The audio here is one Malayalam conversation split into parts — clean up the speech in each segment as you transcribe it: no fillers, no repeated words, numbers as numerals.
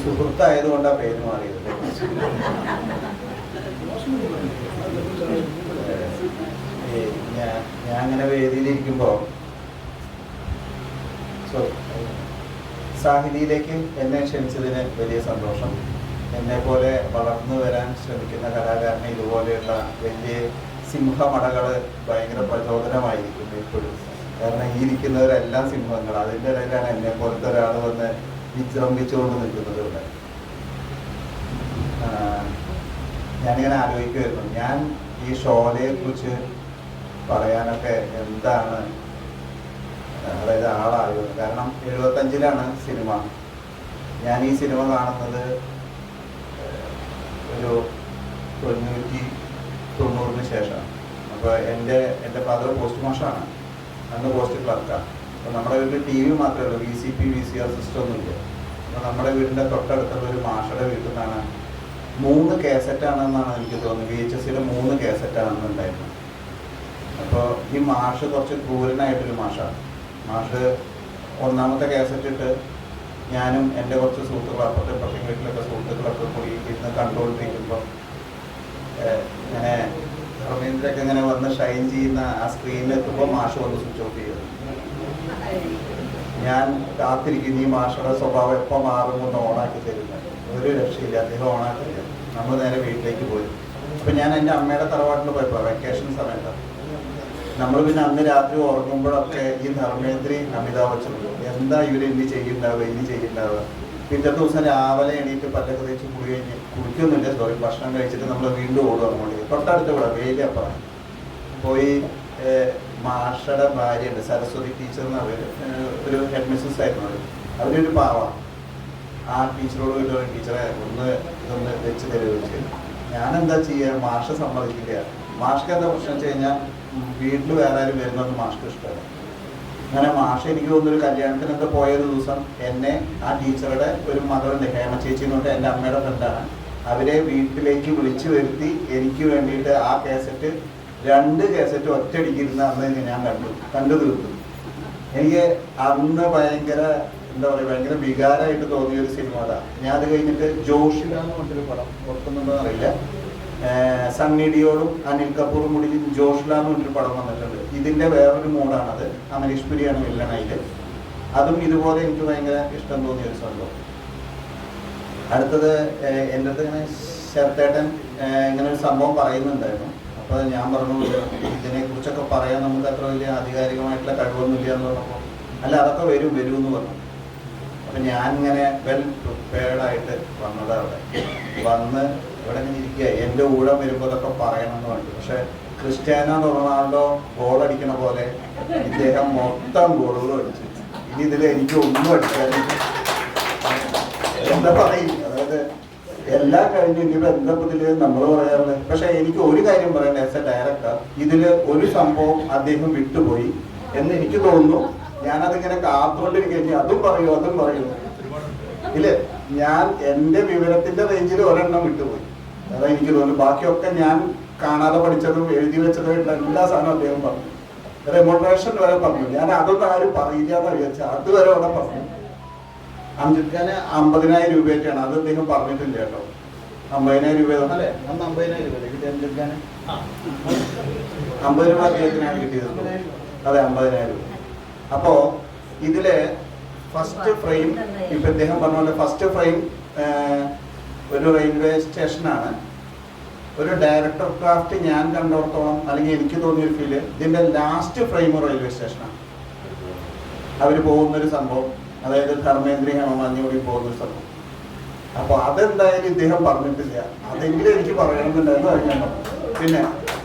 സുഹൃത്തായതുകൊണ്ടാണ് പേര് മാറിയത്. ഞാൻ അങ്ങനെ വേദിയിലിരിക്കുമ്പോൾ സാഹിതിയിലേക്ക് എന്നെ ക്ഷണിച്ചതിന് വലിയ സന്തോഷം. എന്നെ പോലെ വളർന്നു വരാൻ ശ്രമിക്കുന്ന കലാകാരനെ ഇതുപോലെയുള്ള വലിയ സിംഹമടകൾ ഭയങ്കര പ്രചോദനമായിരിക്കും എപ്പോഴും. കാരണം ഈ ഇരിക്കുന്നവരെല്ലാം സിംഹങ്ങൾ. അതിൻ്റെ ഇടയിലാണ് എന്നെ പോലത്തെ ഒരാൾ വന്ന് വിജൃംഭിച്ചുകൊണ്ട് നിൽക്കുന്നത്. ഇവിടെ ഞാനിങ്ങനെ ആലോചിക്കുമായിരുന്നു, ഞാൻ ഈ ഷോലയെ കുറിച്ച് പറയാനൊക്കെ എന്താണ്, അതായത് ആളാകുന്നത്. കാരണം 75-ലാണ് സിനിമ. ഞാൻ ഈ സിനിമ കാണുന്നത് ഒരു 990-ന് ശേഷമാണ്. അപ്പോൾ എൻ്റെ ഫാദർ പോസ്റ്റ് മാഷാണ്, അന്ന് പോസ്റ്റ് ക്ലർക്കാണ്. അപ്പോൾ നമ്മുടെ വീട്ടിൽ TV മാത്രമേ ഉള്ളൂ, VCP VCR സിസ്റ്റം ഒന്നുമില്ല. അപ്പോൾ നമ്മുടെ വീടിൻ്റെ തൊട്ടടുത്തുള്ള ഒരു മാഷയുടെ വീട്ടിൽ നിന്നാണ് 3 കാസറ്റാണെന്നാണ് എനിക്ക് തോന്നുന്നത്, VHSൽ 3 കാസറ്റാണെന്ന് ഉണ്ടായിരുന്നു. അപ്പോൾ ഈ മാഷ് കുറച്ച് ക്രൂരനായിട്ടൊരു മാഷാണ്. മാഷ് 1ാമത്തെ കാസറ്റ് ഇട്ട് ഞാനും എൻ്റെ കുറച്ച് സുഹൃത്തുക്കൾ, അപ്പുറത്തെ ഇപ്പുറത്തെ വീട്ടിലൊക്കെ സുഹൃത്തുക്കളൊക്കെ കൂടി ഇരുന്ന് കണ്ടുകൊണ്ടിരിക്കുമ്പോൾ ഇങ്ങനെ റവീന്ദ്രൊക്കെ ഇങ്ങനെ വന്ന് ഷൈൻ ചെയ്യുന്ന ആ സ്ക്രീനിൽ എത്തുമ്പോൾ മാഷ് വന്ന് സ്വിച്ച് ഓഫ് ചെയ്തു. ഞാൻ കാത്തിരിക്കുന്നു ഈ മാഷയുടെ സ്വഭാവം എപ്പോൾ മാറുമെന്ന് ഓണാക്കി തരുന്നത്. ഒരു രക്ഷയില്ല, അദ്ദേഹം ഓണാക്കില്ല. നമ്മൾ നേരെ വീട്ടിലേക്ക് പോയി. അപ്പം ഞാൻ എൻ്റെ അമ്മയുടെ തറവാട്ടിൽ പോയപ്പോൾ വെക്കേഷൻ സമയത്താണ്. നമ്മൾ പിന്നെ അന്ന് രാത്രി ഉറങ്ങുമ്പോഴൊക്കെ ഈ ധർമ്മേന്ദ്രി അമിതാഭ് ബച്ചൻ എന്താ ഇനി ചെയ്യുന്നുണ്ടാവുക. പിറ്റേ ദിവസം രാവിലെ എണീറ്റ് പല്ലൊക്കെ തേച്ച് കുടിക്കുന്നില്ല, ഭക്ഷണം കഴിച്ചിട്ട് നമ്മൾ വീണ്ടും ഓടും അങ്ങോട്ടേക്ക്. തൊട്ടടുത്ത് കൂടെ വേലി അപ്പുറം പോയി. മാഷയുടെ ഭാര്യയുണ്ട്, സരസ്വതി ടീച്ചർ എന്ന് അവർ ഒരു ഹെഡ് മിസ്സസ് ആയിരുന്നു. അവരൊരു പാവമാണ്. ആ ടീച്ചറോട് വീട്ടിൽ ടീച്ചറെ ഇതൊന്ന് വെച്ച് തരുവെച്ച്. ഞാനെന്താ ചെയ്യുക, മാഷ സമ്മതിക്കില്ല. മാഷ്ക്ക് എന്താ പ്രശ്നം വെച്ച് കഴിഞ്ഞാൽ വീട്ടിൽ വേറെ ആരും വരുന്നൊന്നും മാഷ്ക്ക് ഇഷ്ടമല്ല. അങ്ങനെ മാഷ് എനിക്ക് തോന്നുന്നൊരു കല്യാണത്തിനൊക്കെ പോയ ദിവസം എന്നെ ആ ടീച്ചറുടെ ഒരു മകളുണ്ട്, ഹേമ ചേച്ചി എന്ന് പറഞ്ഞാൽ എൻ്റെ അമ്മയുടെ ഫ്രണ്ടാണ്, അവരെ വീട്ടിലേക്ക് വിളിച്ചു വരുത്തി എനിക്ക് വേണ്ടിയിട്ട് ആ കാസറ്റ് 2 കാസറ്റ് ഒറ്റയടിക്കിരുന്ന അന്ന് ഞാൻ കണ്ടു തീർത്തു. എനിക്ക് അന്ന് ഭയങ്കര ഭയങ്കര വികാരമായിട്ട് തോന്നിയൊരു സിനിമ അതാണ്. ഞാൻ അത് കഴിഞ്ഞിട്ട് ജോഷില എന്ന് പറഞ്ഞൊരു പടം ഓർക്കുന്നുണ്ടോ അറിയില്ല, സണ്ണി ഡിയോളും അനിൽ കപൂറും കൂടി ജോഷില എന്ന് പറഞ്ഞൊരു പടം വന്നിട്ടുണ്ട്. ഇതിൻ്റെ വേറൊരു മൂഡാണത്. അമരീഷ് പുരിയാണ് വില്ലണയിൽ. അതും ഇതുപോലെ എനിക്ക് ഭയങ്കര ഇഷ്ടം തോന്നിയൊരു സംഭവം. അടുത്തത് എൻ്റെ അടുത്ത് ഇങ്ങനെ ശരത്തേട്ടൻ ഇങ്ങനെ ഒരു സംഭവം പറയുന്നുണ്ടായിരുന്നു. അപ്പോൾ ഞാൻ പറഞ്ഞു ഇതിനെക്കുറിച്ചൊക്കെ പറയാൻ നമുക്ക് അത്ര വലിയ ആധികാരികമായിട്ടുള്ള കഴിവൊന്നുമില്ല എന്ന് പറഞ്ഞപ്പോൾ അല്ല അതൊക്കെ വരും എന്ന് പറഞ്ഞു. അപ്പം ഞാനിങ്ങനെ വെൽ പ്രിപ്പയർഡായിട്ട് വന്നത് അവിടെ വന്ന് ഇവിടെ ഇങ്ങനെ ഇരിക്കുക. എൻ്റെ ഊഴം വരുമ്പോൾ അതൊക്കെ പറയണമെന്ന് പറഞ്ഞു. പക്ഷെ ക്രിസ്ത്യാനോ റൊണാൾഡോ ഗോൾ അടിക്കണ പോലെ ഇദ്ദേഹം മൊത്തം ഗോളുകളും അടിച്ചു. ഇനി ഇതിൽ എനിക്ക് ഒന്നും അടിക്കാനില്ല. എന്താ പറയും, അതായത് എല്ലാം കഴിഞ്ഞ് ഇനി ബന്ധപ്പെട്ടിൽ നമ്മൾ പറയാറുള്ളത്. പക്ഷെ എനിക്ക് ഒരു കാര്യം പറയണ്ട, ആസ് എ ഡയറക്ടർ ഇതിൽ ഒരു സംഭവം അദ്ദേഹം വിട്ടുപോയി എന്ന് എനിക്ക് തോന്നുന്നു. ഞാനതിങ്ങനെ കാത്തുകൊണ്ടിരിക്കുക, അതും പറയൂ ഇല്ല. ഞാൻ എൻ്റെ വിവരത്തിന്റെ റേഞ്ചിൽ ഒരെണ്ണം വിട്ടുപോയി, അതാ എനിക്ക് തോന്നുന്നു. ബാക്കിയൊക്കെ ഞാൻ കാണാതെ പഠിച്ചതും എഴുതി വെച്ചതുമായിട്ടുള്ള എല്ലാ സാധനവും അദ്ദേഹം പറഞ്ഞു. റെമോണറേഷൻ വരെ പറഞ്ഞു. ഞാൻ അതൊന്നും ആരും പറയില്ല എന്ന് വിചാരിച്ചാൽ അതുവരെ അവിടെ പറഞ്ഞു. അംജിത് ഖാന് 50,000 രൂപയൊക്കെയാണ്, അത് അദ്ദേഹം പറഞ്ഞിട്ടില്ല കേട്ടോ. 50,000 രൂപ അല്ലേ, അന്ന് 50,000 രൂപ കിട്ടിയ അംജിത് ഖാന് 50 രൂപ അദ്ദേഹത്തിനാണ് കിട്ടിയത്. അതെ, 50,000 രൂപ. അപ്പോ ഇതില് ഫസ്റ്റ് ഫ്രെയിം ഇപ്പൊ ഇദ്ദേഹം പറഞ്ഞ പോലെ ഫസ്റ്റ് ഫ്രെയിം ഒരു റെയിൽവേ സ്റ്റേഷനാണ്. ഒരു ഡയറക്ടർ ക്രാഫ്റ്റ് ഞാൻ കണ്ടിടത്തോളം അല്ലെങ്കിൽ എനിക്ക് തോന്നിയൊരു ഫീല് ഇതിന്റെ ലാസ്റ്റ് ഫ്രെയിം റെയിൽവേ സ്റ്റേഷനാണ്. അവർ പോകുന്നൊരു സംഭവം, അതായത് ധർമ്മേന്ദ്രി ഹേമമാലിനി കൂടി പോകുന്നൊരു സംഭവം. അപ്പൊ അതെന്തായാലും ഇദ്ദേഹം പറഞ്ഞിട്ടില്ല, അതെങ്കിലും എനിക്ക് പറയണമെന്നുണ്ടായിരുന്നു. അത് ഞാൻ പറഞ്ഞു. പിന്നെ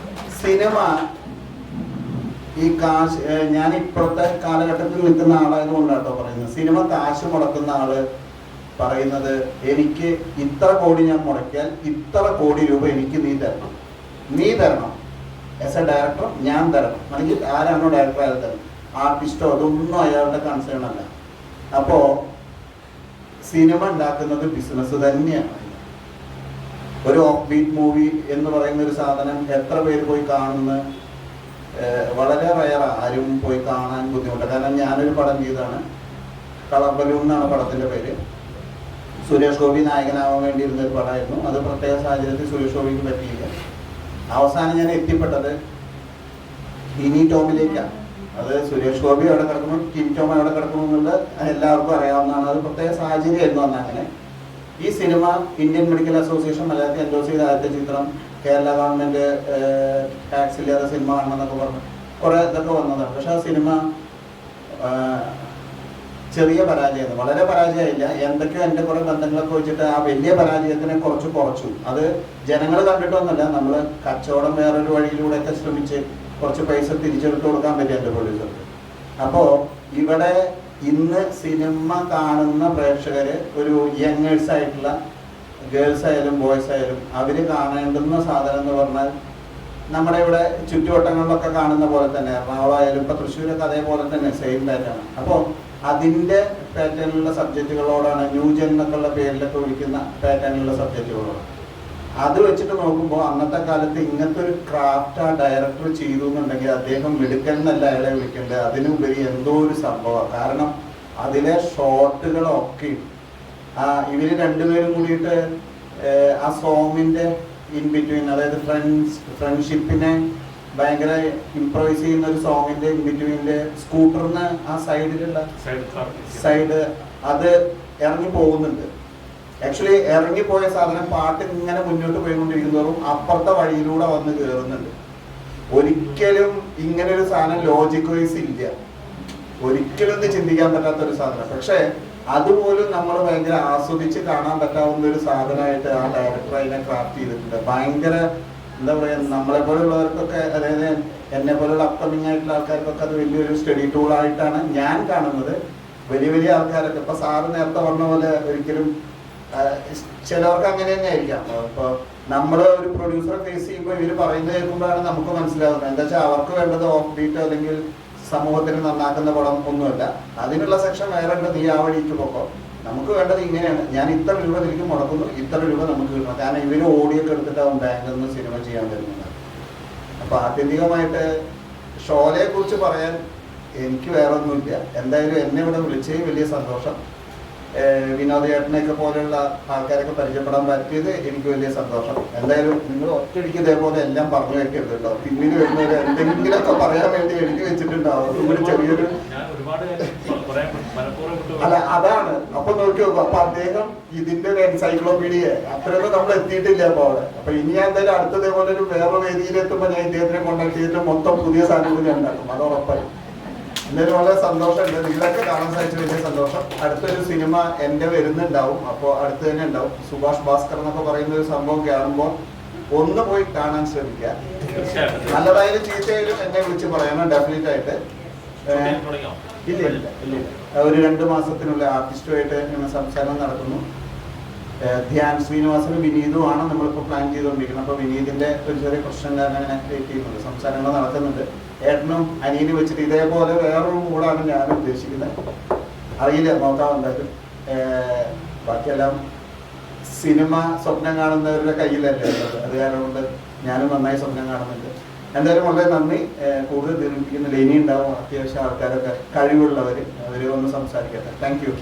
സിനിമ ഈ കാശ്, ഞാൻ ഇപ്പോഴത്തെ കാലഘട്ടത്തിൽ നിൽക്കുന്ന ആളായതുകൊണ്ടാട്ടോ പറയുന്നത്. സിനിമ കാശ് മുടക്കുന്ന ആള് പറയുന്നത് എനിക്ക് ഇത്ര കോടി ഞാൻ മുടക്കിയാൽ ഇത്ര കോടി രൂപ എനിക്ക് നീ തരണം ആസ് എ ഡയറക്ടർ, ഞാൻ തരണം. അല്ലെങ്കിൽ ആരാണോ ഡയറക്ടർ അയാൾ തരണം. ആർട്ടിസ്റ്റോ അതൊന്നും അയാളുടെ കൺസേൺ അല്ല. അപ്പോ സിനിമ ഉണ്ടാക്കുന്നത് ബിസിനസ് തന്നെയാണ്. ഒരു ഓഫ് ബീറ്റ് മൂവി എന്ന് പറയുന്ന ഒരു സാധനം എത്ര പേര് പോയി കാണുന്ന വളരെ റയർ, ആരും പോയി കാണാൻ ബുദ്ധിമുട്ടാണ്. കാരണം ഞാനൊരു പടം ചെയ്താണ്, കളർ ബലൂൺ എന്നാണ് പടത്തിന്റെ പേര്. സുരേഷ് ഗോപി നായകനാവാൻ വേണ്ടിയിരുന്ന ഒരു പടമായിരുന്നു. അത് പ്രത്യേക സാഹചര്യത്തിൽ സുരേഷ് ഗോപിക്ക് പറ്റിയില്ല. അവസാനം ഞാൻ എത്തിപ്പെട്ടത് ടിനി ടോമിലേക്കാണ്. അത് സുരേഷ് ഗോപി എവിടെ കിടക്കുന്നു, ടിനി ടോം എവിടെ കിടക്കുന്നു എന്നുള്ളത് എല്ലാവർക്കും അറിയാവുന്നതാണ്. അത് പ്രത്യേക സാഹചര്യമായിരുന്നു അന്ന്. അങ്ങനെ ഈ സിനിമ ഇന്ത്യൻ മെഡിക്കൽ അസോസിയേഷൻ മലയാളത്തിൽ എൻഡോസ് ചെയ്ത ആദ്യത്തെ ചിത്രം, കേരള ഗവൺമെന്റ് ടാക്സ് ഇല്ലാതെ സിനിമ കാണണമെന്നൊക്കെ പറഞ്ഞു കുറെ ഇതൊക്കെ വന്നതാണ്. പക്ഷെ ആ സിനിമ ചെറിയ പരാജയം, വളരെ പരാജയമില്ല. എന്തൊക്കെയോ എൻ്റെ കുറെ ബന്ധങ്ങളൊക്കെ വെച്ചിട്ട് ആ വലിയ പരാജയത്തിനെ കുറച്ചു. അത് ജനങ്ങൾ കണ്ടിട്ടൊന്നുമല്ല, നമ്മൾ കച്ചവടം വേറൊരു വഴിയിലൂടെയൊക്കെ ശ്രമിച്ച് കുറച്ച് പൈസ തിരിച്ചെടുത്ത് കൊടുക്കാൻ പറ്റും എൻ്റെ പ്രൊഡ്യൂസർക്ക്. അപ്പോൾ ഇവിടെ ഇന്ന് സിനിമ കാണുന്ന പ്രേക്ഷകർ ഒരു യങ്ങേഴ്സ് ആയിട്ടുള്ള ഗേൾസ് ആയാലും ബോയ്സ് ആയാലും അവർ കാണേണ്ടുന്ന സാധനം എന്ന് പറഞ്ഞാൽ നമ്മുടെ ഇവിടെ ചുറ്റുവട്ടങ്ങളിലൊക്കെ കാണുന്ന പോലെ തന്നെ, എറണാകുളം ആയാലും ഇപ്പം തൃശ്ശൂരൊക്കെ അതേപോലെ തന്നെ സെയിം പാറ്റേൺ. അപ്പോൾ അതിൻ്റെ പാറ്റേണിലുള്ള സബ്ജക്റ്റുകളോടാണ് ന്യൂജൻ എന്നൊക്കെയുള്ള പേരിലൊക്കെ വിളിക്കുന്ന പാറ്റേണിലുള്ള സബ്ജക്റ്റുകളോട്. അത് വെച്ചിട്ട് നോക്കുമ്പോൾ അന്നത്തെ കാലത്ത് ഇങ്ങനത്തെ ഒരു ക്രാഫ്റ്റ് ആ ഡയറക്ടർ ചെയ്തു എന്നുണ്ടെങ്കിൽ അദ്ദേഹം മിടുക്കൻ എന്നല്ല അയാളെ വിളിക്കേണ്ടത്, അതിനുപരി എന്തോ ഒരു സംഭവമാണ്. കാരണം അതിലെ ഷോട്ടുകളൊക്കെ ഇവർ രണ്ടുപേരും കൂടിയിട്ട് ആ സോങ്ങിൻ്റെ ഇൻ ബിറ്റ്വീൻ, അതായത് ഫ്രണ്ട്ഷിപ്പിനെ ഭയങ്കര ഇംപ്രവൈസ് ചെയ്യുന്ന ഒരു സോങ്ങിന്റെ ഇൻ ബിറ്റ്വീൻ്റെ സ്കൂട്ടറിന് ആ സൈഡിലുള്ള സൈഡ് അത് ഇറങ്ങി പോകുന്നുണ്ട്. ആക്ച്വലി ഇറങ്ങിപ്പോയ സാധനം പാട്ട് ഇങ്ങനെ മുന്നോട്ട് പോയിക്കൊണ്ടിരിക്കുന്നതോറും അപ്പുറത്തെ വഴിയിലൂടെ വന്ന് കയറുന്നുണ്ട്. ഒരിക്കലും ഇങ്ങനെ ഒരു സാധനം ലോജിക് വൈസ് ഇല്ല, ഒരിക്കലും ഒന്ന് ചിന്തിക്കാൻ പറ്റാത്തൊരു സാധനം. പക്ഷെ അതുപോലും നമ്മൾ ഭയങ്കര ആസ്വദിച്ച് കാണാൻ പറ്റാവുന്ന ഒരു സാധനമായിട്ട് ആ ഡയറക്ടർ അതിനെ ക്രാഫ്റ്റ് ചെയ്തിട്ടുണ്ട്. ഭയങ്കര എന്താ പറയുക, നമ്മളെ പോലുള്ളവർക്കൊക്കെ, അതായത് എന്നെ പോലുള്ള അപ്കമിങ് ആയിട്ടുള്ള ആൾക്കാർക്കൊക്കെ അത് വലിയൊരു സ്റ്റഡി ടൂളായിട്ടാണ് ഞാൻ കാണുന്നത്. വലിയ ആൾക്കാരൊക്കെ ഇപ്പൊ സാറ് നേരത്തെ പറഞ്ഞ പോലെ ഒരിക്കലും ചിലവർക്ക് അങ്ങനെ തന്നെ ആയിരിക്കാം. ഇപ്പോൾ നമ്മൾ ഒരു പ്രൊഡ്യൂസറെ ഫേസ് ചെയ്യുമ്പോൾ ഇവർ പറയുന്നത് കേൾക്കുമ്പോഴാണ് നമുക്ക് മനസ്സിലാവുന്നത്. എന്താ വെച്ചാൽ അവർക്ക് വേണ്ടത് ഓഫ് ബീറ്റോ അല്ലെങ്കിൽ സമൂഹത്തിന് നന്നാക്കുന്ന പടം ഒന്നുമല്ല. അതിനുള്ള സെക്ഷൻ വേറെ ഉണ്ട്, നീ ആ വഴിക്ക് പോക്കോ. നമുക്ക് വേണ്ടത് ഇങ്ങനെയാണ്, ഞാൻ ഇത്ര രൂപ എനിക്ക് മുടക്കുന്നു, ഇത്ര രൂപ നമുക്ക് കിട്ടണം. കാരണം ഇവർ ഓടിയൊക്കെ എടുത്തിട്ടാവും ബാങ്കിൽ നിന്ന് സിനിമ ചെയ്യാൻ വരുന്നത്. അപ്പോൾ ആത്യന്തികമായിട്ട് ഷോലയെ കുറിച്ച് പറയാൻ എനിക്ക് വേറെ ഒന്നുമില്ല. എന്തായാലും എന്നെ ഇവിടെ വിളിച്ചത് വലിയ സന്തോഷം. വിനോദ് ചേട്ടനെയൊക്കെ പോലെയുള്ള ആൾക്കാരൊക്കെ പരിചയപ്പെടാൻ പറ്റിയത് എനിക്ക് വലിയ സന്തോഷം. എന്തായാലും നിങ്ങൾ ഒറ്റയടിക്ക് ഇതേപോലെ എല്ലാം പറഞ്ഞു വെക്കരുത് കേട്ടോ. പിന്നീട് വരുന്നവർ എന്തെങ്കിലുമൊക്കെ പറയാൻ വേണ്ടി എഴുതി വെച്ചിട്ടുണ്ടാവും. ഒരു ചെറിയൊരു അല്ല, അതാണ്. അപ്പൊ നോക്കി നോക്കും. അപ്പൊ അദ്ദേഹം ഇതിന്റെ ഒരു എൻസൈക്ലോപീഡിയ അത്രയൊന്നും നമ്മൾ എത്തിയിട്ടില്ല അപ്പൊ അവിടെ. അപ്പൊ ഇനി ഞാൻ എന്തായാലും അടുത്തതേപോലെ ഒരു വേറെ വേദിയിലെത്തുമ്പോൾ ഞാൻ ഇദ്ദേഹത്തിനെ കോണ്ടാക്ട് ചെയ്തിട്ട് മൊത്തം പുതിയ സാധനങ്ങൾ ഉണ്ടാക്കും, അത് ഉറപ്പായി. എന്തായാലും വളരെ സന്തോഷമുണ്ട്, നിങ്ങളൊക്കെ കാണാൻ സാധിച്ച വലിയ സന്തോഷം. അടുത്തൊരു സിനിമ എൻ്റെ വരുന്നുണ്ടാവും, അപ്പോൾ അടുത്ത് തന്നെ ഉണ്ടാവും. സുഭാഷ് ഭാസ്കർ എന്നൊക്കെ പറയുന്ന ഒരു സംഭവം കാണുമ്പോൾ ഒന്ന് പോയി കാണാൻ ശ്രമിക്കുക. നല്ലതായാലും ചീത്തയായാലും എന്നെ വിളിച്ച് പറയണം ഡെഫിനറ്റ് ആയിട്ട്. ഇല്ല, ഒരു 2 മാസത്തിനുള്ള ആർട്ടിസ്റ്റുമായിട്ട് ഇങ്ങനെ സംസാരം നടക്കുന്നു. ധ്യാൻ ശ്രീനിവാസനും വിനീതുമാണ് നമ്മളിപ്പോൾ പ്ലാൻ ചെയ്തുകൊണ്ടിരിക്കുന്നത്. അപ്പോൾ വിനീതിൻ്റെ ഒരു ചെറിയ പ്രശ്നം കാരണം അങ്ങനെ വെയിറ്റ് ചെയ്യുന്നുണ്ട്, സംസാരങ്ങൾ നടക്കുന്നുണ്ട്. ഏട്ടനും അനിയനും വെച്ചിട്ട് ഇതേപോലെ വേറൊരു കൂടാണ് ഞാൻ ഉദ്ദേശിക്കുന്നത്. അറിയില്ല, നോക്കാം എന്തായാലും. ബാക്കിയെല്ലാം സിനിമ സ്വപ്നം കാണുന്നവരുടെ കയ്യിലല്ലേ ഉള്ളത്. അത് കാരണം കൊണ്ട് ഞാനും നന്നായി സ്വപ്നം കാണുന്നുണ്ട്. എന്തായാലും വളരെ നന്ദി. കൂടുതൽ ദീർഘിപ്പിക്കുന്നില്ല, ഇനി ഉണ്ടാവും അത്യാവശ്യം ആൾക്കാരൊക്കെ കഴിവുള്ളവർ, അവർ ഒന്ന് സംസാരിക്കട്ടെ. Thank you.